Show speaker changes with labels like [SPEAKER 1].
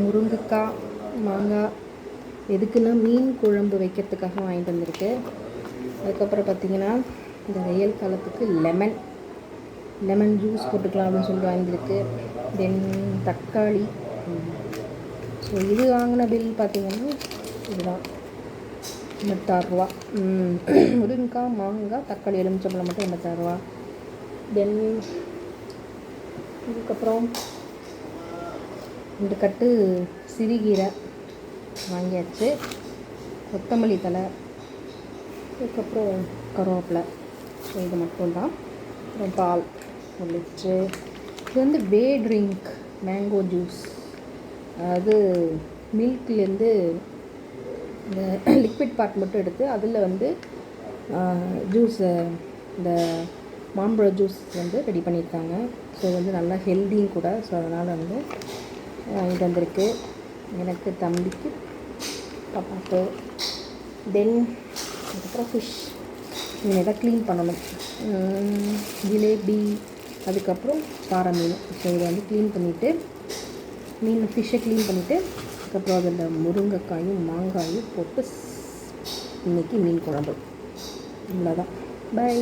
[SPEAKER 1] முருங்கைக்காய், மாங்காய் எதுக்குன்னா மீன் குழம்பு வைக்கிறதுக்காக வாங்கிட்டு வந்திருக்கு. அதுக்கப்புறம் பார்த்திங்கன்னா இந்த வெயில் காலத்துக்கு லெமன் ஜூஸ் போட்டுக்கலாம் அப்படின்னு சொல்லிட்டு வாங்கியிருக்கு. தென் தக்காளி. ஸோ இது வாங்கின பில் பார்த்திங்கன்னா இதுதான் 86 ரூபா. முருங்கைக்காய், மாங்காய், தக்காளி, எலுமிச்சம்பழம் மட்டும் 86 ரூபா. தென் இதுக்கப்புறம் 2 கட்டு சிறுகீரை வாங்கியாச்சு. கொத்தமல்லி தழை, அதுக்கப்புறம் கருவேப்பிலை. ஸோ இது மட்டும்தான். அப்புறம் பால் 1 லிட்ரு. இது வந்து வே ட்ரிங்க் மேங்கோ ஜூஸ். அதாவது மில்க்லேருந்து இந்த லிக்விட் பார்ட் மட்டும் எடுத்து அதில் வந்து ஜூஸை இந்த மாம்பழ ஜூஸ் வந்து ரெடி பண்ணியிருக்காங்க. ஸோ இது வந்து நல்லா ஹெல்தியும் கூட. ஸோ அதனால் வந்து இது வந்திருக்கு எனக்கு, தம்பிக்கு, பாப்பாவுக்கு. தென் அதுக்கப்புறம் ஃபிஷ் இனிமேல் க்ளீன் பண்ணணும். ஜிலேபி, அதுக்கப்புறம் பாறை மீன். ஸோ இதை வந்து க்ளீன் பண்ணிவிட்டு ஃபிஷ்ஷை க்ளீன் பண்ணிவிட்டு அதுக்கப்புறம் அதில் முருங்கைக்காயும் மாங்காயும் போட்டு இன்றைக்கி மீன் குழம்பு. இவ்வளோதான். பை.